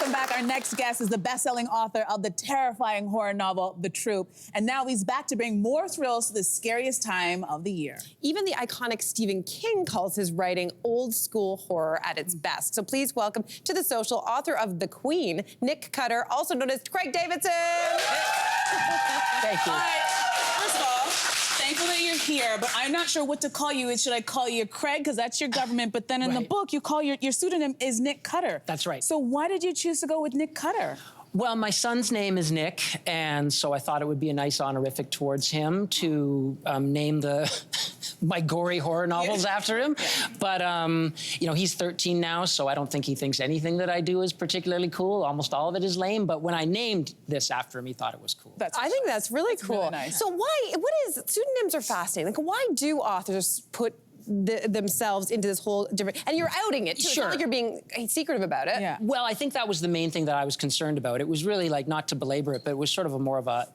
welcome back. Our next guest is the best-selling author of the terrifying horror novel, The Troop. And now he's back to bring more thrills to the scariest time of the year. Even the iconic Stephen King calls his writing old school horror at its best. So please welcome to The Social, author of The Queen, Nick Cutter, also known as Craig Davidson. Thank you. All right, first of all, thankful that you're here, but I'm not sure what to call you. Should I call you Craig, because that's your government, but then in the book, you call your pseudonym is Nick Cutter. That's right. So why did you choose to go with Nick Cutter? Well, my son's name is Nick, and so I thought it would be a nice honorific towards him to name my gory horror novels after him. But, you know, he's 13 now, so I don't think he thinks anything that I do is particularly cool. Almost all of it is lame, but when I named this after him, he thought it was cool. I think that's really cool. Really nice. So pseudonyms are fascinating. Like, why do authors put themselves into this whole different, and you're outing it too. It's not like you're being secretive about it. Yeah. Well, I think that was the main thing that I was concerned about. It was really like, not to belabor it, but it was sort of more of a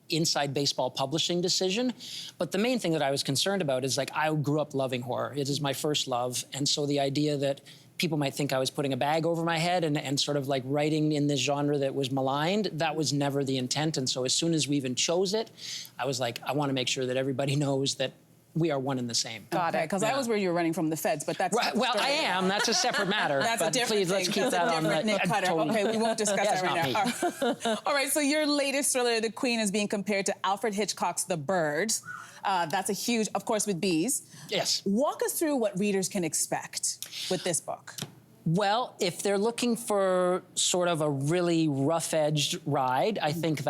inside baseball publishing decision. But the main thing that I was concerned about is, like, I grew up loving horror. It is my first love. And so the idea that people might think I was putting a bag over my head and sort of like writing in this genre that was maligned, that was never the intent. And so as soon as we even chose it, I was like, I want to make sure that everybody knows that we are one and the same. Got it. Because I was where you were running from the feds, but that's right. Well, I am. That's a separate matter. That's but a different please, thing. let's keep that on the Nick Cutter. Okay, we won't discuss that right now. All right, so your latest thriller, The Queen, is being compared to Alfred Hitchcock's The Birds. That's a huge, of course, with bees. Yes. Walk us through what readers can expect with this book. Well, if they're looking for sort of a really rough-edged ride, I think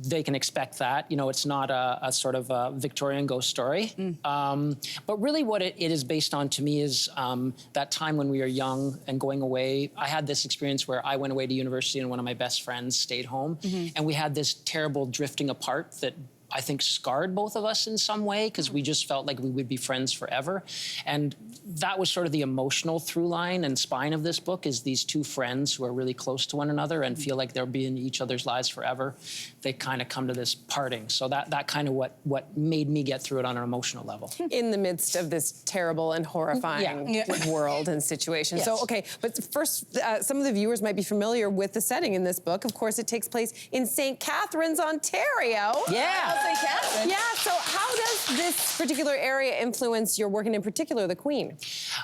they can expect that. You know, it's not a sort of a Victorian ghost story. But really what it is based on, to me, is that time when we were young and going away. I had this experience where I went away to university and one of my best friends stayed home. And we had this terrible drifting apart that I think scarred both of us in some way, because we just felt like we would be friends forever. And that was sort of the emotional through line and spine of this book, is these two friends who are really close to one another and feel like they'll be in each other's lives forever. They kind of come to this parting. So that kind of what made me get through it on an emotional level. In the midst of this terrible and horrifying world and situation. Yes. So, okay, but first, some of the viewers might be familiar with the setting in this book. Of course, it takes place in St. Catharines, Ontario. Yeah. St. Catharines. Yeah, so how does this particular area influence your work, and in particular, The Queen?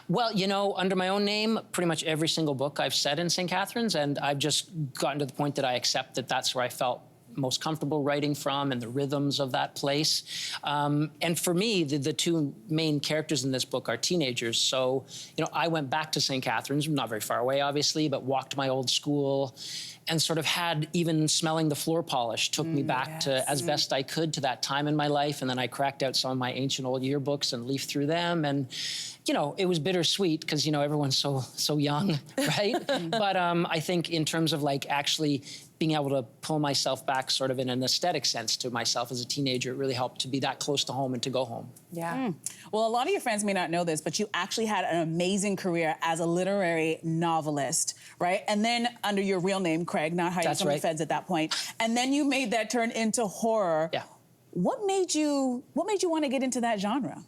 Well, you know, under my own name, pretty much every single book I've set in St. Catharines, and I've just gotten to the point that I accept that that's where I felt most comfortable writing from, and the rhythms of that place. And for me, the two main characters in this book are teenagers. So, you know, I went back to St. Catharines, not very far away, obviously, but walked my old school and sort of had, even smelling the floor polish, took me back to, as best I could, to that time in my life. And then I cracked out some of my ancient old yearbooks and leafed through them. And, you know, it was bittersweet because, you know, everyone's so young, right? But I think in terms of, like, actually being able to pull myself back sort of in an aesthetic sense to myself as a teenager, it really helped to be that close to home and to go home. Yeah. Well, a lot of your friends may not know this, but you actually had an amazing career as a literary novelist, right? And then under your real name, Craig, not hiding from the feds at that point. And then you made that turn into horror. Yeah. What made you want to get into that genre?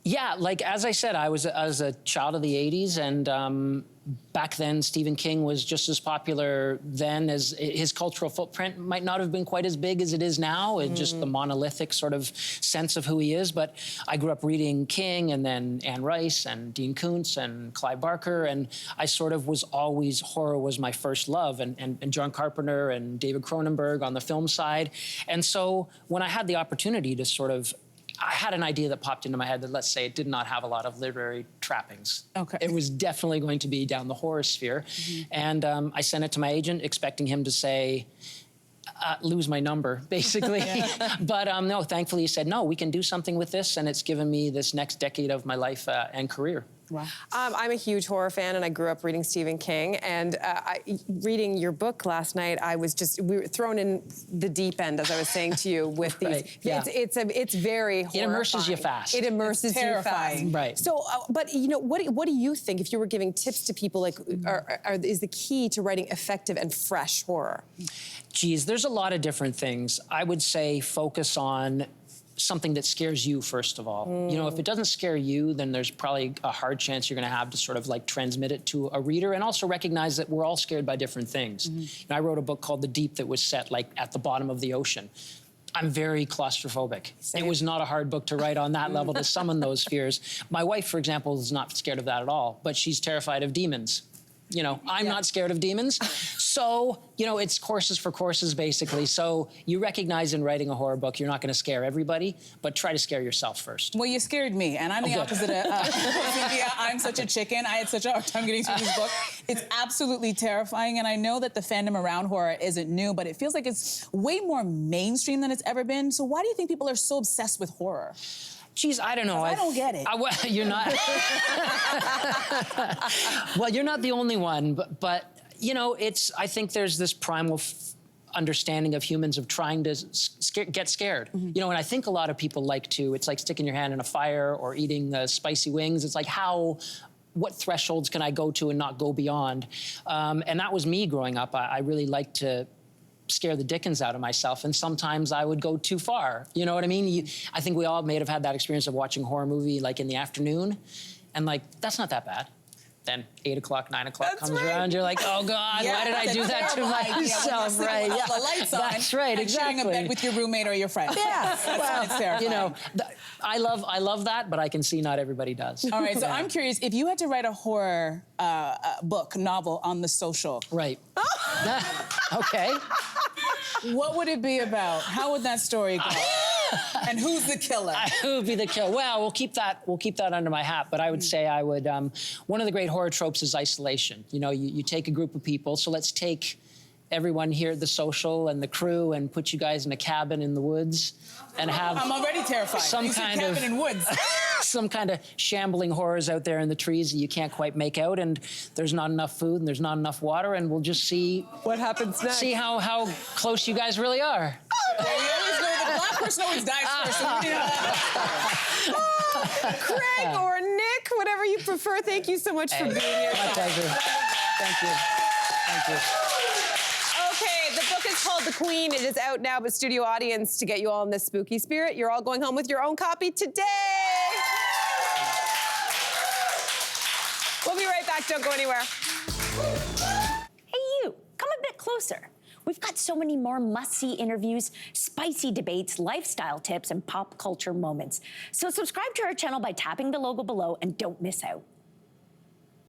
Yeah, like, as I said, I was a child of the 80s, and back then Stephen King was just as popular then as his cultural footprint might not have been quite as big as it is now. It's just the monolithic sort of sense of who he is. But I grew up reading King and then Anne Rice and Dean Koontz and Clive Barker, and I sort of was always, horror was my first love, and John Carpenter and David Cronenberg on the film side. And so when I had the opportunity to sort of, I had an idea that popped into my head that, let's say, it did not have a lot of literary trappings. Okay. It was definitely going to be down the horror sphere. And I sent it to my agent, expecting him to say, lose my number, basically. But no, thankfully he said, no, we can do something with this, and it's given me this next decade of my life and career. Wow. I'm a huge horror fan, and I grew up reading Stephen King. And reading your book last night, we were thrown in the deep end, as I was saying to you, with these. It's very horrifying. It immerses you fast. It immerses you fast. Right. So, but you know, what do you think, if you were giving tips to people, like, is the key to writing effective and fresh horror? Geez, there's a lot of different things. I would say focus on something that scares you, first of all. You know, if it doesn't scare you, then there's probably a hard chance you're gonna have to sort of like transmit it to a reader, and also recognize that we're all scared by different things. And I wrote a book called The Deep that was set like at the bottom of the ocean. I'm very claustrophobic. It was not a hard book to write on that level to summon those fears. My wife, for example, is not scared of that at all, but she's terrified of demons. You know, I'm not scared of demons. So, you know, it's courses for courses, basically. So you recognize in writing a horror book, you're not gonna scare everybody, but try to scare yourself first. Well, you scared me, and I'm the opposite of Cynthia. I'm such a chicken. I had such a hard time getting through this book. It's absolutely terrifying, and I know that the fandom around horror isn't new, but it feels like it's way more mainstream than it's ever been. So why do you think people are so obsessed with horror? Geez, I don't know. I don't get it. Well, you're not. Well, you're not the only one, but you know, I think there's this primal understanding of humans of trying to get scared. You know, and I think a lot of people it's like sticking your hand in a fire or eating spicy wings. It's like what thresholds can I go to and not go beyond? And that was me growing up. I really liked to scare the dickens out of myself, and sometimes I would go too far. You know what I mean? I think we all may have had that experience of watching a horror movie like in the afternoon, and like, that's not that bad. Then 8 o'clock, 9 o'clock comes around, you're like, oh God, why did I do that to myself? Right, yeah. The lights on. That's right, exactly. Sharing a bed with your roommate or your friend. Yeah, That's it's terrifying. You know, I love that, but I can see not everybody does. All right, so I'm curious, if you had to write a horror book, novel on the social. Right. Okay. What would it be about? How would that story go? And who's the killer? Who would be the killer? Well, we'll keep that under my hat. But I would say I would. One of the great horror tropes is isolation. You know, you take a group of people. So let's take everyone here at the social and the crew and put you guys in a cabin in the woods and have. I'm already terrified. Some kind of cabin in woods. Some kind of shambling horrors out there in the trees that you can't quite make out, and there's not enough food and there's not enough water, and we'll just see what happens next. See how close you guys really are. Well, we always know the black person always dies first. So we Craig or Nick, whatever you prefer. Thank you so much for being here. My pleasure. Thank you. Thank you. Okay, the book is called The Queen. It is out now, but studio audience, to get you all in this spooky spirit, you're all going home with your own copy today. We'll be right back. Don't go anywhere. Hey, you, come a bit closer. We've got so many more must-see interviews, spicy debates, lifestyle tips, and pop culture moments. So subscribe to our channel by tapping the logo below and don't miss out.